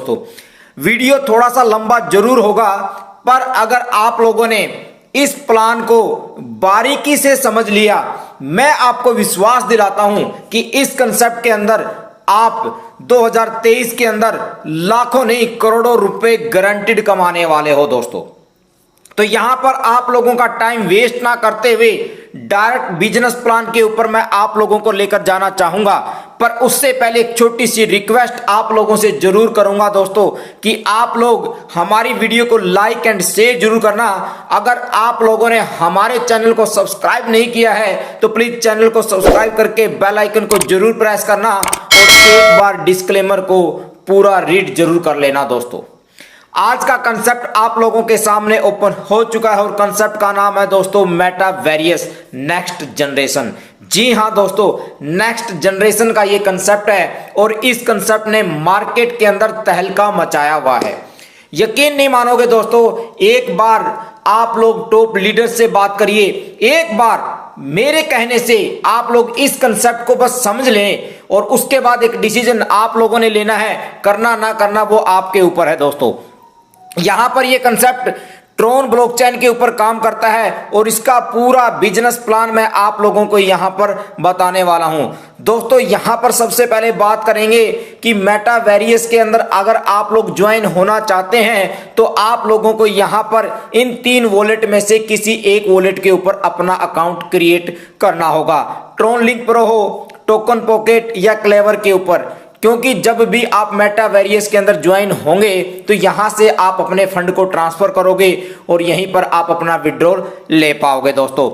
दोस्तों वीडियो थोड़ा सा लंबा जरूर होगा, पर अगर आप लोगों ने इस प्लान को बारीकी से समझ लिया, मैं आपको विश्वास दिलाता हूं कि इस कंसेप्ट के अंदर आप 2023 के अंदर लाखों नहीं करोड़ों रुपए गारंटीड कमाने वाले हो दोस्तों। तो यहां पर आप लोगों का टाइम वेस्ट ना करते हुए डायरेक्ट बिजनेस प्लान के ऊपर मैं आप लोगों को लेकर जाना चाहूंगा। पर उससे पहले एक छोटी सी रिक्वेस्ट आप लोगों से जरूर करूंगा दोस्तों कि आप लोग हमारी वीडियो को लाइक एंड शेयर जरूर करना। अगर आप लोगों ने हमारे चैनल को सब्सक्राइब नहीं किया है तो प्लीज चैनल को सब्सक्राइब करके बेल आइकन को जरूर प्रेस करना और एक बार डिस्क्लेमर को पूरा रीड जरूर कर लेना दोस्तों। आज का कंसेप्ट आप लोगों के सामने ओपन हो चुका है और कंसेप्ट का नाम है दोस्तों मेटावर्स नेक्स्ट जनरेशन। जी हां दोस्तों, नेक्स्ट जनरेशन का ये कंसेप्ट है और इस कंसेप्ट ने मार्केट के अंदर तहलका मचाया हुआ है। यकीन नहीं मानोगे दोस्तों, एक बार आप लोग टॉप लीडर से बात करिए, एक बार मेरे कहने से आप लोग इस कंसेप्ट को बस समझ लें और उसके बाद एक डिसीजन आप लोगों ने लेना है, करना ना करना वो आपके ऊपर है दोस्तों। यहां पर यह कंसेप्ट ट्रोन ब्लॉकचेन के ऊपर काम करता है और इसका पूरा बिजनेस प्लान मैं आप लोगों को यहां पर बताने वाला हूं दोस्तों। यहां पर सबसे पहले बात करेंगे कि मेटावर्स के अंदर अगर आप लोग ज्वाइन होना चाहते हैं तो आप लोगों को यहां पर इन 3 वॉलेट में से किसी एक वॉलेट के ऊपर अपना अकाउंट क्रिएट करना होगा। ट्रोन लिंक प्रो हो, टोकन पॉकेट या क्लेवर के ऊपर, क्योंकि जब भी आप मेटावर्स के अंदर ज्वाइन होंगे तो यहां से आप अपने फंड को ट्रांसफर करोगे और यहीं पर आप अपना विड्रॉल ले पाओगे दोस्तों।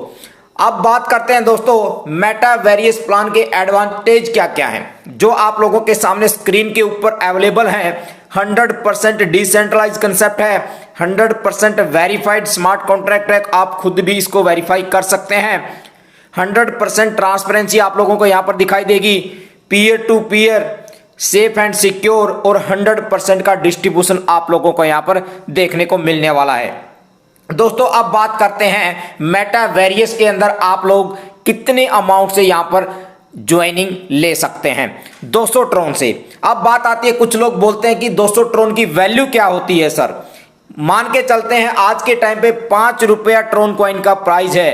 अब बात करते हैं दोस्तों मेटावर्स प्लान के एडवांटेज क्या क्या हैं, जो आप लोगों के सामने स्क्रीन के ऊपर अवेलेबल हैं। 100% डिसेंट्रलाइज कंसेप्ट है, 100% वेरीफाइड स्मार्ट कॉन्ट्रैक्ट है, आप खुद भी इसको वेरीफाई कर सकते हैं। 100% ट्रांसपेरेंसी आप लोगों को यहां पर दिखाई देगी, peer to peer, safe and secure और 100% का डिस्ट्रीब्यूशन आप लोगों को यहां पर देखने को मिलने वाला है दोस्तों। अब बात करते हैं मेटावर्स के अंदर आप लोग कितने अमाउंट से यहां पर ज्वाइनिंग ले सकते हैं 200 ट्रोन से। अब बात आती है, कुछ लोग बोलते हैं कि 200 ट्रोन की वैल्यू क्या होती है सर। मान के चलते हैं आज के टाइम पे 5 रुपया ट्रोन कॉइन का प्राइस है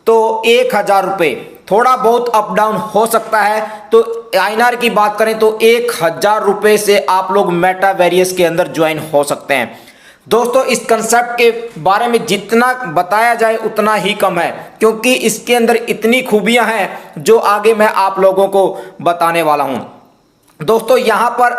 तो 1000 रुपए, थोड़ा बहुत अप डाउन हो सकता है। तो आईएनआर की बात करें तो 1000 रुपए से आप लोग मेटावर्स के अंदर ज्वाइन हो सकते हैं दोस्तों। इस कंसेप्ट के बारे में जितना बताया जाए उतना ही कम है, क्योंकि इसके अंदर इतनी खूबियां हैं जो आगे मैं आप लोगों को बताने वाला हूं दोस्तों। यहां पर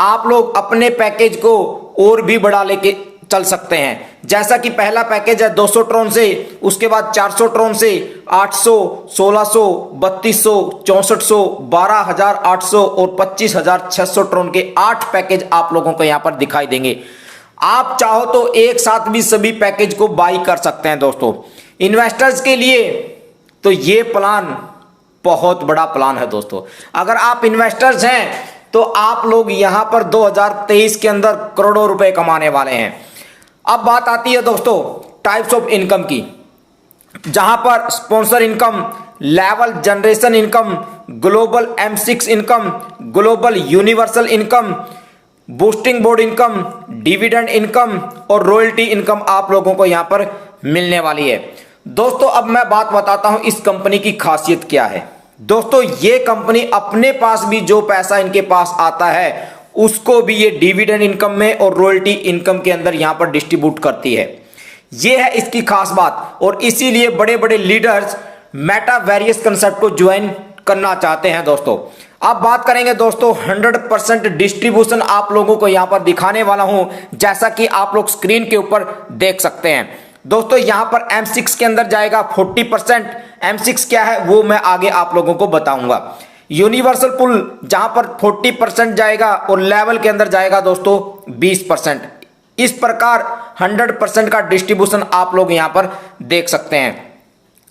आप लोग अपने पैकेज को और भी बढ़ा लेके चल सकते हैं, जैसा कि पहला पैकेज है 200 ट्रोन से, उसके बाद 400 ट्रोन से, 800, 1600, 3200, 6400, 12800 और 25600 ट्रोन के 8 पैकेज आप लोगों को यहां पर दिखाई देंगे। आप चाहो तो एक साथ भी सभी पैकेज को बाई कर सकते हैं दोस्तों। इन्वेस्टर्स के लिए तो ये प्लान बहुत बड़ा प्लान है दोस्तों। अगर आप इन्वेस्टर्स हैं तो आप लोग यहां पर 2023 के अंदर करोड़ों रुपए कमाने वाले हैं। अब बात आती है दोस्तों टाइप्स ऑफ इनकम की, जहां पर sponsor income, level generation income, global M6 income, global universal income, boosting board income, dividend income और रॉयल्टी इनकम आप लोगों को यहां पर मिलने वाली है दोस्तों। अब मैं बात बताता हूं इस कंपनी की खासियत क्या है दोस्तों। ये कंपनी अपने पास भी जो पैसा इनके पास आता है उसको भी ये डिविडेंड इनकम में और रॉयल्टी इनकम के अंदर यहां पर डिस्ट्रीब्यूट करती है। ये है इसकी खास बात और इसीलिए बड़े बड़े लीडर्स मेटावर्स कंसेप्ट को ज्वाइन करना चाहते हैं दोस्तों। अब बात करेंगे दोस्तों 100% डिस्ट्रीब्यूशन आप लोगों को यहां पर दिखाने वाला हूं, जैसा कि आप लोग स्क्रीन के ऊपर देख सकते हैं दोस्तों। यहां पर M6 के अंदर जाएगा 40%। M6 क्या है वो मैं आगे आप लोगों को बताऊंगा। यूनिवर्सल पुल जहां पर 40% जाएगा और लेवल के अंदर जाएगा दोस्तों 20%। इस प्रकार 100% का डिस्ट्रीब्यूशन आप लोग यहां पर देख सकते हैं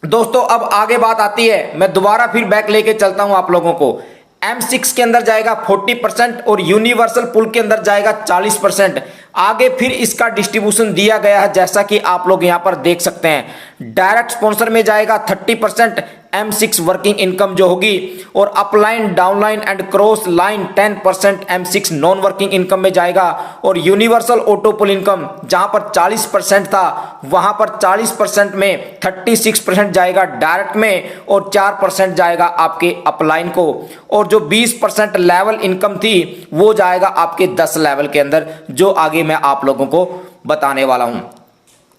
दोस्तों। अब आगे बात आती है, मैं दोबारा फिर बैक लेके चलता हूं आप लोगों को। M6 के अंदर जाएगा 40% और यूनिवर्सल पुल के अंदर जाएगा 40%। आगे फिर इसका डिस्ट्रीब्यूशन दिया गया है, जैसा कि आप लोग यहां पर देख सकते हैं। डायरेक्ट स्पॉन्सर में जाएगा 30%, M6 वर्किंग इनकम जो होगी, और upline, downline and cross line 10% M6 non working income में जाएगा। और यूनिवर्सल ऑटो पुल इनकम जहां पर 40% था, वहां पर 40% में 36% जाएगा डायरेक्ट में और 4% जाएगा आपके अपलाइन को, और जो 20% लेवल इनकम थी वो जाएगा आपके 10 लेवल के अंदर, जो आगे मैं आप लोगों को बताने वाला हूं।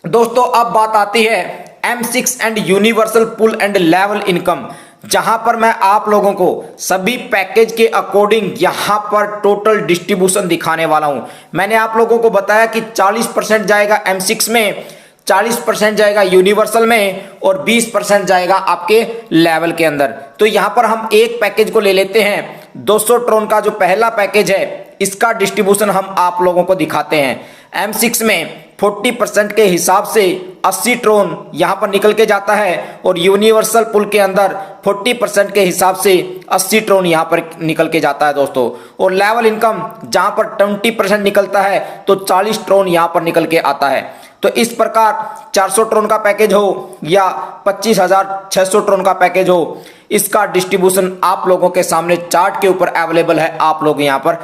दोस्तों अब बात आती है M6 and universal pool and level income, जहां पर मैं आप लोगों को सभी पैकेज के अकॉर्डिंग यहां पर टोटल डिस्ट्रीब्यूशन दिखाने वाला हूं। मैंने आप लोगों को बताया कि 40% जाएगा M6 में, 40% जाएगा यूनिवर्सल में और 20% जाएगा आपके लेवल के अंदर। तो यहां पर हम एक पैकेज को ले लेते हैं, 200 ट्रोन का जो पहला पैकेज है, इसका डिस्ट्रीब्यूशन हम आप लोगों को दिखाते हैं। M6 में 40% के हिसाब से 80 ट्रोन यहां पर निकल के जाता है, और यूनिवर्सल पुल के अंदर 40% के हिसाब से 80 ट्रोन यहां पर निकल के जाता है दोस्तों। और लेवल इनकम जहां पर 20% निकलता है तो 40 ट्रोन यहां पर निकल के आता है। तो इस प्रकार 400 ट्रोन का पैकेज हो या 25,600 ट्रोन का पैकेज हो, इसका डिस्ट्रीब्यूशन आप लोगों के सामने चार्ट के ऊपर अवेलेबल है, आप लोग यहां पर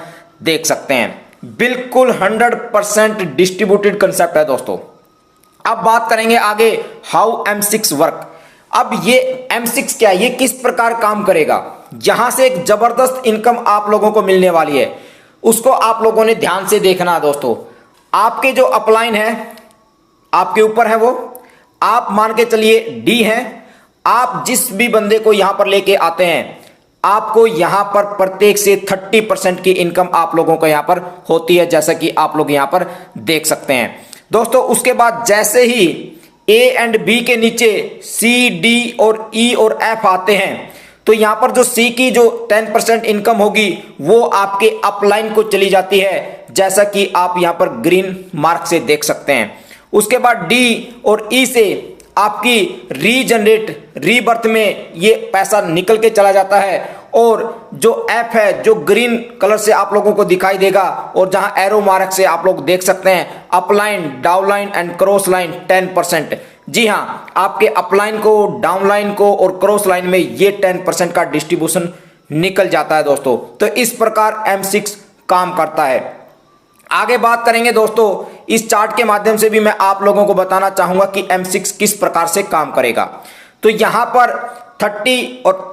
देख सकते हैं। बिल्कुल 100% डिस्ट्रीब्यूटेड कंसेप्ट है दोस्तों। अब बात करेंगे आगे हाउ M6 वर्क। अब ये M6 क्या है, ये किस प्रकार काम करेगा, यहां से एक जबरदस्त इनकम आप लोगों को मिलने वाली है, उसको आप लोगों ने ध्यान से देखना है दोस्तों। आपके जो अपलाइन है आपके ऊपर है, वो आप मान के चलिए D है, आप जिस भी बंदे को यहां पर लेके आते हैं, आपको यहां पर प्रत्येक से 30% की इनकम आप लोगों को यहां पर होती है, जैसा कि आप लोग यहां पर देख सकते हैं दोस्तों। उसके बाद जैसे ही A एंड B के नीचे C, D और E और F आते हैं, तो यहां पर जो C की जो 10% इनकम होगी वो आपके अपलाइन को चली जाती है, जैसा कि आप यहां पर ग्रीन मार्क से देख सकते हैं। उसके बाद D और E से आपकी रीजनरेट, रीबर्थ में ये पैसा निकल के चला जाता है, और जो F है जो ग्रीन कलर से आप लोगों को दिखाई देगा, और जहां एरो मार्क से आप लोग देख सकते हैं upline, downline and cross line 10%। जी हां, आपके अपलाइन को, डाउनलाइन को और क्रॉस लाइन में ये 10% का डिस्ट्रीब्यूशन निकल जाता है दोस्तों। तो इस प्रकार M6 काम करता है। आगे बात करेंगे दोस्तों, इस चार्ट के माध्यम से भी मैं आप लोगों को बताना चाहूंगा कि M6 किस प्रकार से काम करेगा। तो यहां पर 30 और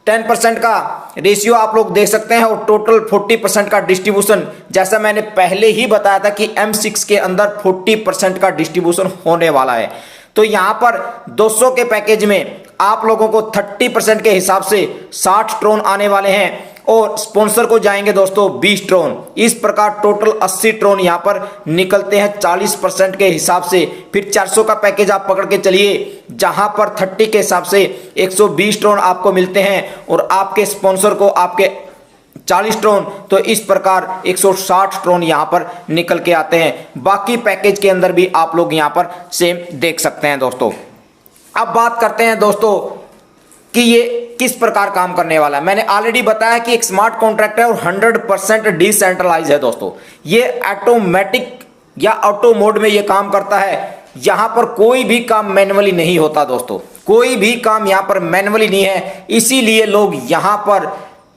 10% का रेशियो आप लोग देख सकते हैं, और टोटल 40% का डिस्ट्रीब्यूशन, जैसा मैंने पहले ही बताया था कि M6 के अंदर 40% का डिस्ट्रीब्यूशन होने वाला है। तो यहां पर 200 के पैकेज में आप लोगों को 30% के हिसाब से 60 ट्रोन आने वाले हैं, और स्पॉन्सर को जाएंगे दोस्तों 20 ट्रोन। इस प्रकार टोटल 80 ट्रोन यहां पर निकलते हैं 40% के हिसाब से। फिर 400 का पैकेज आप पकड़ के चलिए, जहां पर 30 के हिसाब से 120 ट्रोन आपको मिलते हैं, और आपके स्पॉन्सर को आपके 40 ट्रोन, तो इस प्रकार 160 ट्रोन यहां पर निकल के आते हैं। बाकी पैकेज के अंदर भी आप लोग यहां पर सेम देख सकते हैं दोस्तों। अब बात करते हैं दोस्तों कि ये किस प्रकार काम करने वाला है। मैंने ऑलरेडी बताया कि एक स्मार्ट कॉन्ट्रैक्ट है और 100% डिसेंट्रलाइज है दोस्तों। ये ऑटोमेटिक या ऑटो मोड में ये काम करता है। यहां पर कोई भी काम मैन्युअली नहीं होता दोस्तों, कोई भी काम यहां पर मैन्युअली नहीं है। इसीलिए लोग यहां पर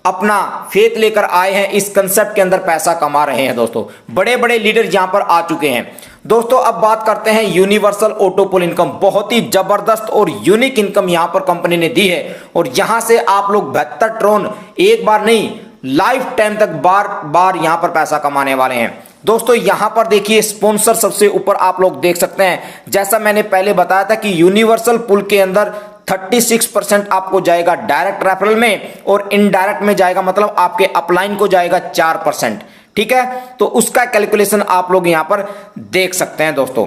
अपना फेथ लेकर आए हैं, इस कंसेप्ट के अंदर पैसा कमा रहे हैं दोस्तों। बड़े बड़े लीडर यहां पर आ चुके हैं दोस्तों। अब बात करते हैं यूनिवर्सल ऑटो पुल इनकम। बहुत ही जबरदस्त और यूनिक इनकम यहां पर कंपनी ने दी है, और यहां से आप लोग 72 ट्रोन एक बार नहीं, लाइफ टाइम तक बार बार यहां पर पैसा कमाने वाले हैं दोस्तों। यहां पर देखिए स्पॉन्सर सबसे ऊपर आप लोग देख सकते हैं। जैसा मैंने पहले बताया था कि यूनिवर्सल पुल के अंदर 36% आपको जाएगा डायरेक्ट रेफरल में, और इनडायरेक्ट में जाएगा मतलब आपके अपलाइन को जाएगा 4%। ठीक है, तो उसका कैलकुलेशन आप लोग यहां पर देख सकते हैं दोस्तों।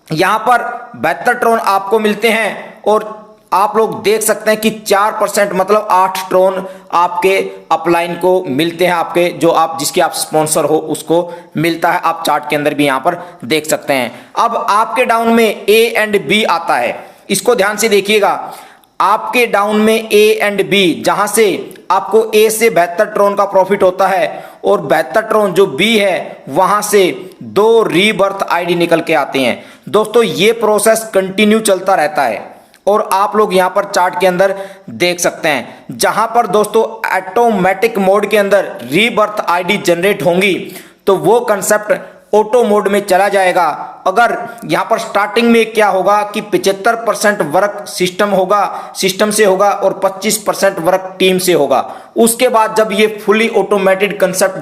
यहां पर 72 ट्रोन आपको मिलते हैं, और आप लोग देख सकते हैं कि 4% मतलब 8 ट्रोन आपके अपलाइन को मिलते हैं, आपके जो आप जिसके आप स्पॉन्सर हो उसको मिलता है। आप चार्ट के अंदर भी यहां पर देख सकते हैं। अब आपके डाउन में A एंड B आता है, इसको ध्यान से देखिएगा। आपके डाउन में A एंड B, जहां से आपको A से 72 ट्रोन का प्रॉफिट होता है, और 72 ट्रोन जो B है वहां से 2 रीबर्थ आईडी निकल के आते हैं दोस्तों। ये प्रोसेस कंटिन्यू चलता रहता है, और आप लोग यहां पर चार्ट के अंदर देख सकते हैं, जहां पर दोस्तों ऑटोमेटिक मोड के अंदर रीबर्थ आईडी जनरेट होंगी तो वो कंसेप्ट ऑटो मोड में चला जाएगा। अगर यहां पर स्टार्टिंग में क्या होगा कि 75% वर्क सिस्टम से होगा और 25% वर्क टीम से होगा। उसके बाद जब ये फुली ऑटोमेटेड कंसेप्ट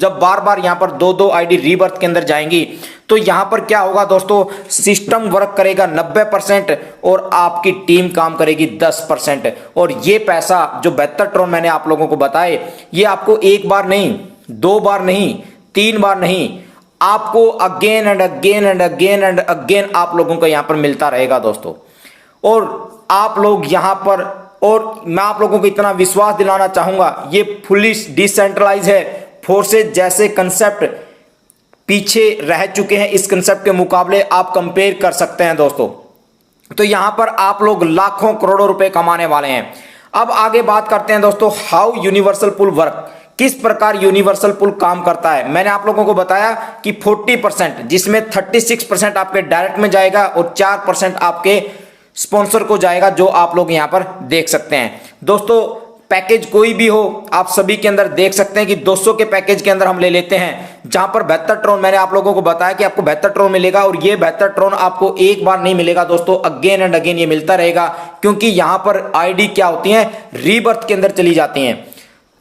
जब बार बार यहां पर दो आईडी रीबर्थ के अंदर जाएंगी तो यहां पर क्या होगा दोस्तों, सिस्टम वर्क करेगा 90% और आपकी टीम काम करेगी 10%। और ये पैसा जो 72 ट्रोन मैंने आप लोगों को बताए, ये आपको एक बार नहीं, 2 बार नहीं, 3 बार नहीं, आपको again and again and again and again आप लोगों को यहां पर मिलता रहेगा दोस्तों। और आप लोग यहां पर, और मैं आप लोगों को इतना विश्वास दिलाना चाहूंगा, ये फुली डिसेंट्रलाइज है। फोर्सेज जैसे कंसेप्ट पीछे रह चुके हैं, इस कंसेप्ट के मुकाबले आप कंपेयर कर सकते हैं दोस्तों। तो यहां पर आप लोग लाखों करोड़ों रुपए कमाने वाले हैं। अब आगे बात करते हैं दोस्तों, हाउ यूनिवर्सल पूल वर्क, किस प्रकार यूनिवर्सल पूल काम करता है। मैंने आप लोगों को बताया कि 40%, जिसमें 36% आपके डायरेक्ट में जाएगा और 4% आपके स्पॉन्सर को जाएगा, जो आप लोग यहां पर देख सकते हैं दोस्तों। पैकेज कोई भी हो, आप सभी के अंदर देख सकते हैं कि 200 के पैकेज के अंदर हम ले लेते हैं, जहां पर 72 ट्रोन मैंने आप लोगों को बताया कि आपको 72 ट्रोन मिलेगा। और ये 72 ट्रोन आपको एक बार नहीं मिलेगा दोस्तों, अगेन एंड अगेन ये मिलता रहेगा, क्योंकि यहां पर आईडी क्या होती है, रीबर्थ के अंदर चली जाती हैं।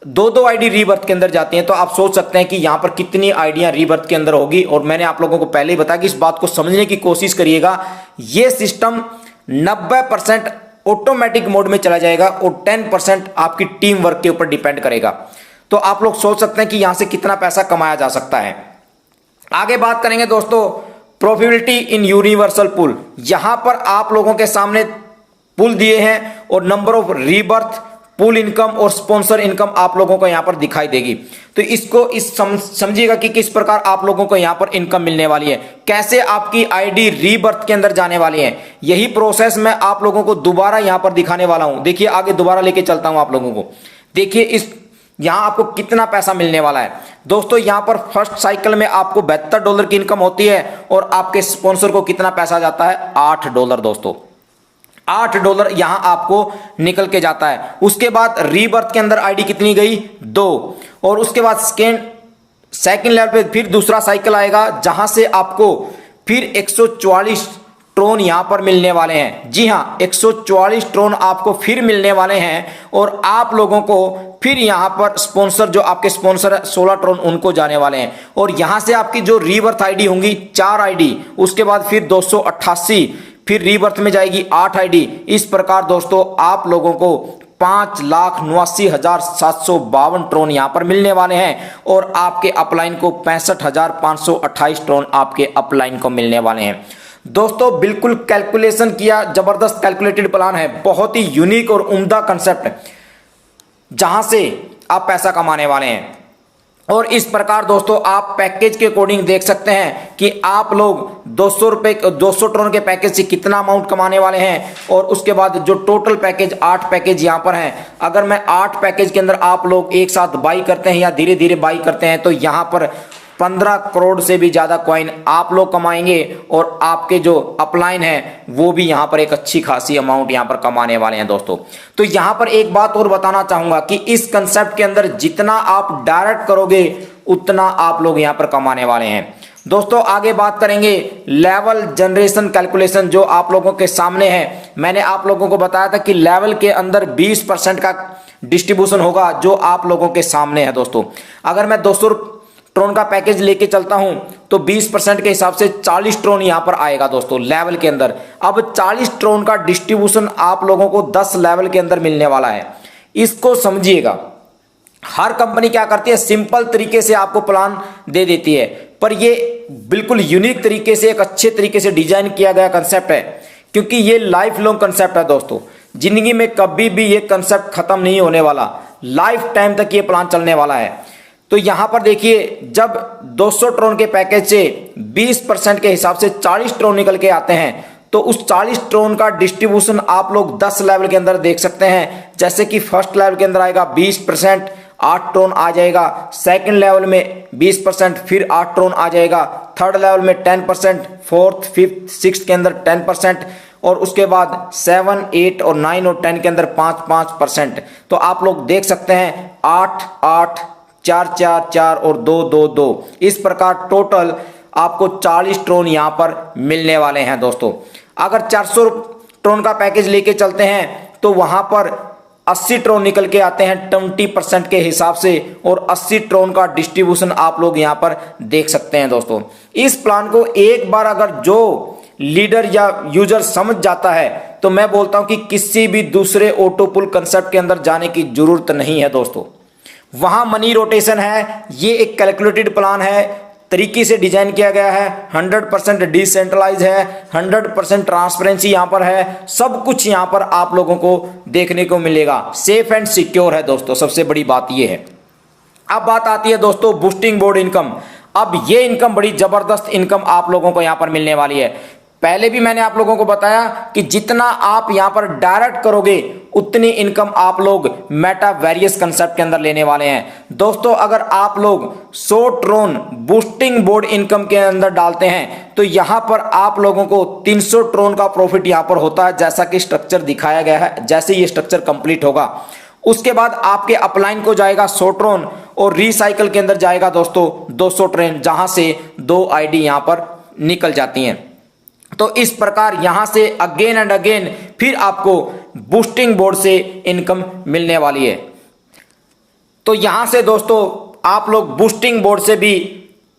2 आईडी रीबर्थ के अंदर जाती हैं। तो आप सोच सकते हैं कि यहां पर कितनी आईडियां रीबर्थ के अंदर होगी। और मैंने आप लोगों को पहले ही बताया कि इस बात को समझने की कोशिश करिएगा। यह सिस्टम 90% ऑटोमेटिक मोड में चला जाएगा और 10% आपकी टीम वर्क के ऊपर डिपेंड करेगा। तो आप लोग सोच सकते हैं कि यहां से कितना पैसा कमाया जा सकता है। आगे बात करेंगे दोस्तों, प्रॉफिटेबिलिटी इन यूनिवर्सल पूल। यहां पर आप लोगों के सामने पूल दिए हैं और number of rebirth, pool income और स्पॉन्सर इनकम आप लोगों को यहां पर दिखाई देगी। तो इसको समझिएगा कि किस प्रकार आप लोगों को यहां पर इनकम मिलने वाली है, कैसे आपकी आईडी रीबर्थ के अंदर जाने वाली है। यही प्रोसेस मैं आप लोगों को दोबारा यहां पर दिखाने वाला हूं। देखिए, आगे दोबारा लेके चलता हूं आप लोगों को। देखिए इस यहां आपको कितना पैसा मिलने वाला है दोस्तों। यहां पर फर्स्ट साइकिल में आपको $72 की इनकम होती है और आपके स्पॉन्सर को कितना पैसा जाता है, $8 दोस्तों। $8 यहां आपको निकल के जाता है। उसके बाद रीबर्थ के अंदर आईडी कितनी गई, 2। और उसके बाद सेकेंड लेवल पे फिर दूसरा साइकिल आएगा, जहां से आपको फिर 144 ट्रोन यहां पर मिलने वाले हैं। जी हां, 144 ट्रोन आपको फिर मिलने वाले हैं। और आप लोगों को फिर यहां पर स्पॉन्सर, जो आपके स्पॉन्सर 16 ट्रोन, उनको जाने वाले हैं। और यहां से आपकी जो रीबर्थ आईडी होंगी 4 आईडी, उसके बाद फिर 288, फिर रीबर्थ में जाएगी 8 आईडी। इस प्रकार दोस्तों आप लोगों को 5,79,752 ट्रोन यहां पर मिलने वाले हैं। और आपके अपलाइन को 65,528 ट्रोन आपके अपलाइन को मिलने वाले हैं दोस्तों। बिल्कुल कैलकुलेशन किया, जबरदस्त कैलकुलेटेड प्लान है, बहुत ही यूनिक और उम्दा कंसेप्ट है, जहां से आप पैसा कमाने वाले हैं। और इस प्रकार दोस्तों आप पैकेज के अकॉर्डिंग देख सकते हैं कि आप लोग 200 ट्रोन के पैकेज से कितना अमाउंट कमाने वाले हैं। और उसके बाद जो टोटल पैकेज 8 पैकेज यहां पर हैं, अगर मैं 8 पैकेज के अंदर आप लोग एक साथ बाई करते हैं या धीरे धीरे बाई करते हैं, तो यहां पर 15 करोड़ से भी ज्यादा कॉइन आप लोग कमाएंगे। और आपके जो अपलाइन है वो भी यहां पर एक अच्छी खासी अमाउंट यहां पर कमाने वाले हैं दोस्तों। तो यहां पर एक बात और बताना चाहूंगा कि इस कंसेप्ट के अंदर जितना आप डायरेक्ट करोगे उतना आप लोग यहां पर कमाने वाले हैं दोस्तों। आगे बात करेंगे लेवल जनरेशन कैलकुलेशन, जो आप लोगों के सामने है। मैंने आप लोगों को बताया था कि लेवल के अंदर 20% का डिस्ट्रीब्यूशन होगा, जो आप लोगों के सामने है दोस्तों। अगर मैं 200 ट्रोन का पैकेज लेके चलता हूं तो 20% के हिसाब से 40 ट्रोन यहां पर आएगा दोस्तों लेवल के अंदर। अब 40 ट्रोन का डिस्ट्रीब्यूशन आप लोगों को 10 लेवल के अंदर मिलने वाला है। इसको समझिएगा, हर कंपनी क्या करती है, सिंपल तरीके से आपको प्लान दे देती है, पर ये बिल्कुल यूनिक तरीके से, एक अच्छे तरीके से डिजाइन किया गया कंसेप्ट है, क्योंकि ये लाइफ लॉन्ग कंसेप्ट है दोस्तों। जिंदगी में कभी भी ये कंसेप्ट खत्म नहीं होने वाला, लाइफ टाइम तक ये प्लान चलने वाला है। तो यहां पर देखिए, जब 200 ट्रोन के पैकेज से 20% के हिसाब से 40 ट्रोन निकल के आते हैं, तो उस 40 ट्रोन का डिस्ट्रीब्यूशन आप लोग 10 लेवल के अंदर देख सकते हैं। जैसे कि फर्स्ट लेवल के अंदर आएगा 20%, 8 ट्रोन आ जाएगा। सेकंड लेवल में 20%, फिर 8 ट्रोन आ जाएगा। थर्ड लेवल में 10%, फोर्थ, फिफ्थ, सिक्स्थ के अंदर 10%, और उसके बाद 7, 8 और 9 और 10 के अंदर 5-5%। तो आप लोग देख सकते हैं 8, 8, 4, 4, 4 और 2, 2, 2, इस प्रकार टोटल आपको 40 ट्रोन यहाँ पर मिलने वाले हैं दोस्तों। अगर 400 ट्रोन का पैकेज लेके चलते हैं तो वहां पर 80 ट्रोन निकल के आते हैं 20% के हिसाब से, और 80 ट्रोन का डिस्ट्रीब्यूशन आप लोग यहां पर देख सकते हैं दोस्तों। इस प्लान को एक बार अगर जो लीडर या यूजर समझ जाता है तो मैं बोलता हूं कि किसी भी दूसरे ऑटो पुल कंसेप्ट के अंदर जाने की जरूरत नहीं है दोस्तों। वहां मनी रोटेशन है, ये एक कैलकुलेटेड प्लान है, तरीके से डिजाइन किया गया है, 100% डिसेंट्रलाइज है, 100% ट्रांसपेरेंसी यहां पर है, सब कुछ यहां पर आप लोगों को देखने को मिलेगा, सेफ एंड सिक्योर है दोस्तों, सबसे बड़ी बात यह है। अब बात आती है दोस्तों बूस्टिंग बोर्ड इनकम। अब ये इनकम बड़ी जबरदस्त इनकम आप लोगों को यहां पर मिलने वाली है। पहले भी मैंने आप लोगों को बताया कि जितना आप यहां पर डायरेक्ट करोगे उतनी इनकम आप लोग मेटा वेरियस कंसेप्ट के अंदर लेने वाले हैं दोस्तों। अगर आप लोग 100 ट्रोन बूस्टिंग बोर्ड इनकम के अंदर डालते हैं तो यहां पर आप लोगों को 300 ट्रोन का प्रॉफिट यहां पर होता है, जैसा कि स्ट्रक्चर दिखाया गया है। जैसे ये स्ट्रक्चर कंप्लीट होगा उसके बाद आपके अपलाइन को जाएगा 100 ट्रोन और रिसाइकल के अंदर जाएगा दोस्तों 200 ट्रेन, जहां से 2 आईडी यहां पर निकल जाती हैं। तो इस प्रकार यहां से अगेन एंड अगेन फिर आपको बूस्टिंग बोर्ड से इनकम मिलने वाली है। तो यहां से दोस्तों आप लोग बूस्टिंग बोर्ड से भी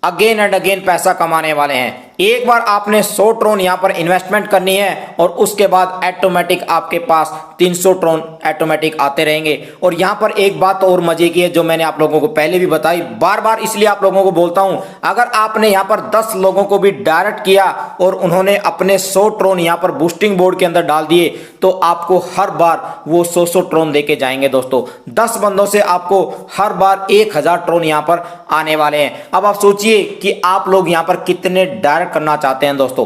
अगेन एंड अगेन पैसा कमाने वाले हैं। एक बार आपने 100 ट्रोन यहां पर इन्वेस्टमेंट करनी है और उसके बाद ऑटोमेटिक आपके पास 300 ट्रोन ऑटोमेटिक आते रहेंगे। और यहां पर एक बात और मजे की है जो मैंने आप लोगों को पहले भी बताई, बार बार इसलिए आप लोगों को बोलता हूं, अगर आपने यहां पर 10 लोगों को भी डायरेक्ट किया और उन्होंने अपने 100 ट्रोन यहां पर बूस्टिंग बोर्ड के अंदर डाल दिए तो आपको हर बार वो 100 ट्रोन देके जाएंगे दोस्तों। 10 बंदों से आपको हर बार 1000 ट्रोन यहां पर आने वाले हैं। अब आप सोचिए कि आप लोग यहां पर कितने डायरेक्ट करना चाहते हैं दोस्तों।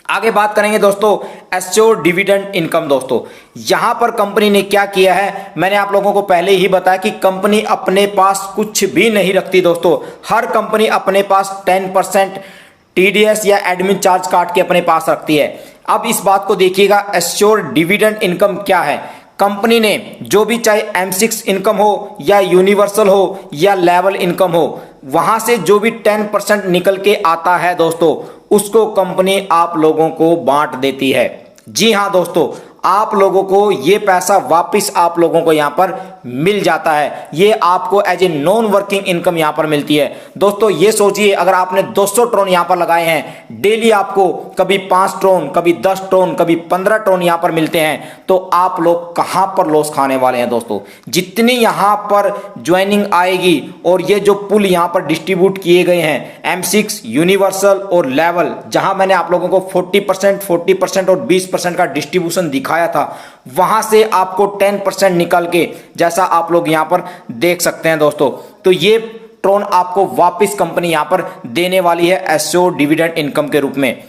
आगे बात करेंगे दोस्तों एश्योर्ड डिविडेंड इनकम। दोस्तों यहां पर कंपनी ने क्या किया है, मैंने आप लोगों को पहले ही बताया कि कंपनी अपने पास कुछ भी नहीं रखती दोस्तों। हर कंपनी अपने पास 10% टीडीएस या एडमिन चार्ज काट के अपने पास रखती है। अब इस बात को देखिएगा, एश्योर्ड डिविडेंड इनकम क्या है। कंपनी ने जो भी चाहे M6 इनकम हो या यूनिवर्सल हो या लेवल इनकम हो, वहां से जो भी 10% निकल के आता है दोस्तों उसको कंपनी आप लोगों को बांट देती है। जी हां दोस्तों, आप लोगों को ये पैसा वापस आप लोगों को यहां पर मिल जाता है। ये आपको as a non working income यहां पर मिलती है दोस्तों। ये सोचिए अगर आपने 200 ट्रोन यहां पर लगाए हैं, डेली आपको कभी 5 ट्रोन, कभी 10 ट्रोन, कभी 15 ट्रोन यहां पर मिलते हैं, तो आप लोग कहां पर लॉस खाने वाले हैं दोस्तों। जितनी यहां पर ज्वाइनिंग आएगी और ये जो पुल यहां पर डिस्ट्रीब्यूट किए गए हैं M6, यूनिवर्सल और लेवल, जहां मैंने आप लोगों को 40% और 20% का डिस्ट्रीब्यूशन दिखाया था, वहां से आपको 10% निकल के, जैसा आप लोग यहां पर देख सकते हैं दोस्तों, तो ये ट्रोन आपको वापस कंपनी यहां पर देने वाली है एश्योर्ड डिविडेंड इनकम के रूप में।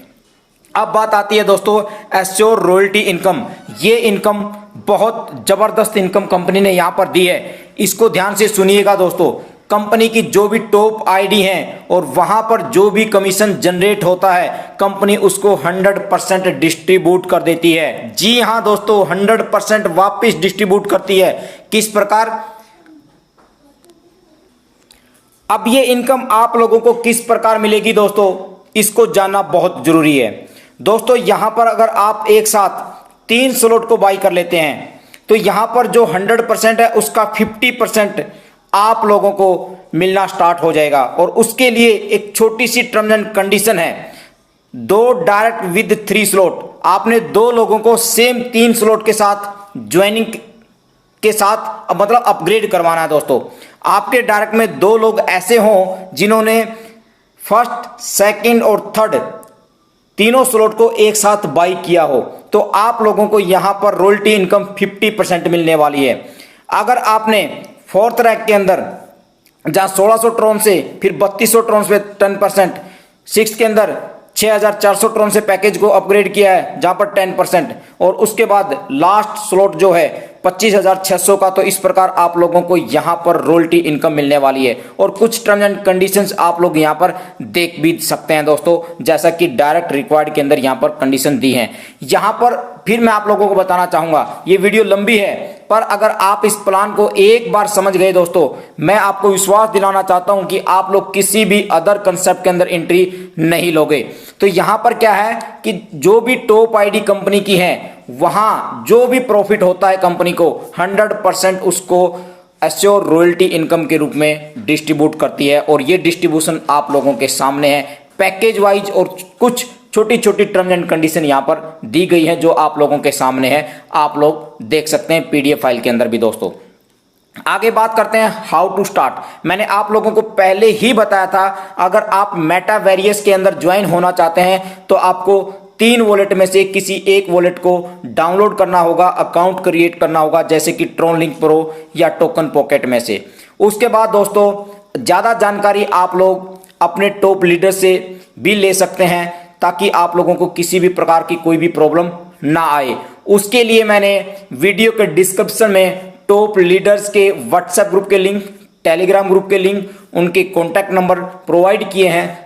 अब बात आती है दोस्तों एश्योर्ड रॉयल्टी इनकम। ये इनकम बहुत जबरदस्त इनकम कंपनी ने यहां पर दी है। इसको ध्यान से सुनिएगा दोस्तों। कंपनी की जो भी टॉप आईडी हैं और वहां पर जो भी कमीशन जनरेट होता है, कंपनी उसको 100% डिस्ट्रीब्यूट कर देती है। जी हां दोस्तों, 100% वापस डिस्ट्रीब्यूट करती है। किस प्रकार? अब ये इनकम आप लोगों को किस प्रकार मिलेगी दोस्तों, इसको जानना बहुत जरूरी है दोस्तों। यहां पर अगर आप एक साथ 3 स्लॉट को बाई कर लेते हैं तो यहां पर जो 100% है उसका 50% आप लोगों को मिलना स्टार्ट हो जाएगा। और उसके लिए एक छोटी सी टर्म्स एंड कंडीशन है, 2 डायरेक्ट विद 3 स्लॉट। आपने 2 लोगों को सेम 3 स्लॉट के साथ ज्वाइनिंग के साथ मतलब अपग्रेड करवाना है दोस्तों। आपके डायरेक्ट में 2 लोग ऐसे हों जिन्होंने फर्स्ट, सेकंड और थर्ड तीनों स्लॉट को एक साथ बाई किया हो, तो आप लोगों को यहां पर रॉयल्टी इनकम 50% मिलने वाली है। अगर आपने 4th रैंक के अंदर जहां 1600 ट्रोन से फिर 3200 ट्रोन पे 10%, 6th के अंदर 6400 ट्रोन से पैकेज को अपग्रेड किया है जहां पर 10%, और उसके बाद लास्ट स्लॉट जो है 25,600 का। तो इस प्रकार आप लोगों को यहां पर रॉयल्टी इनकम मिलने वाली है और कुछ टर्म्स एंड कंडीशंस आप लोग यहां पर देख भी सकते हैं दोस्तों, जैसा कि डायरेक्ट रिक्वायर्ड के अंदर यहां पर कंडीशन दी है। यहां पर फिर मैं आप लोगों को बताना चाहूंगा, ये वीडियो लंबी है पर अगर आप इस प्लान को एक बार समझ गए दोस्तों, मैं आपको विश्वास दिलाना चाहता हूं कि आप लोग किसी भी अदर कंसेप्ट के अंदर एंट्री नहीं लोगे। तो यहां पर क्या है कि जो भी टॉप आईडी कंपनी की है वहां जो भी प्रॉफिट होता है कंपनी को 100% उसको एश्योर रॉयल्टी इनकम के रूप में डिस्ट्रीब्यूट करती है और ये डिस्ट्रीब्यूशन आप लोगों के सामने है पैकेज वाइज और कुछ छोटी छोटी टर्म्स एंड कंडीशन यहां पर दी गई है जो आप लोगों के सामने है, आप लोग देख सकते हैं पीडीएफ फाइल के अंदर भी। दोस्तों आगे बात करते हैं हाउ टू स्टार्ट। मैंने आप लोगों को पहले ही बताया था, अगर आप मेटावेरियस के अंदर ज्वाइन होना चाहते हैं तो आपको 3 वॉलेट में से किसी एक वॉलेट को डाउनलोड करना होगा, अकाउंट क्रिएट करना होगा, जैसे कि ट्रोनलिंक प्रो या टोकन पॉकेट में से। उसके बाद दोस्तों ज्यादा जानकारी आप लोग अपने टॉप लीडर से भी ले सकते हैं ताकि आप लोगों को किसी भी प्रकार की कोई भी प्रॉब्लम ना आए। उसके लिए मैंने वीडियो के डिस्क्रिप्शन में टॉप लीडर्स के व्हाट्सएप ग्रुप के लिंक, टेलीग्राम ग्रुप के लिंक, उनके कॉन्टैक्ट नंबर प्रोवाइड किए हैं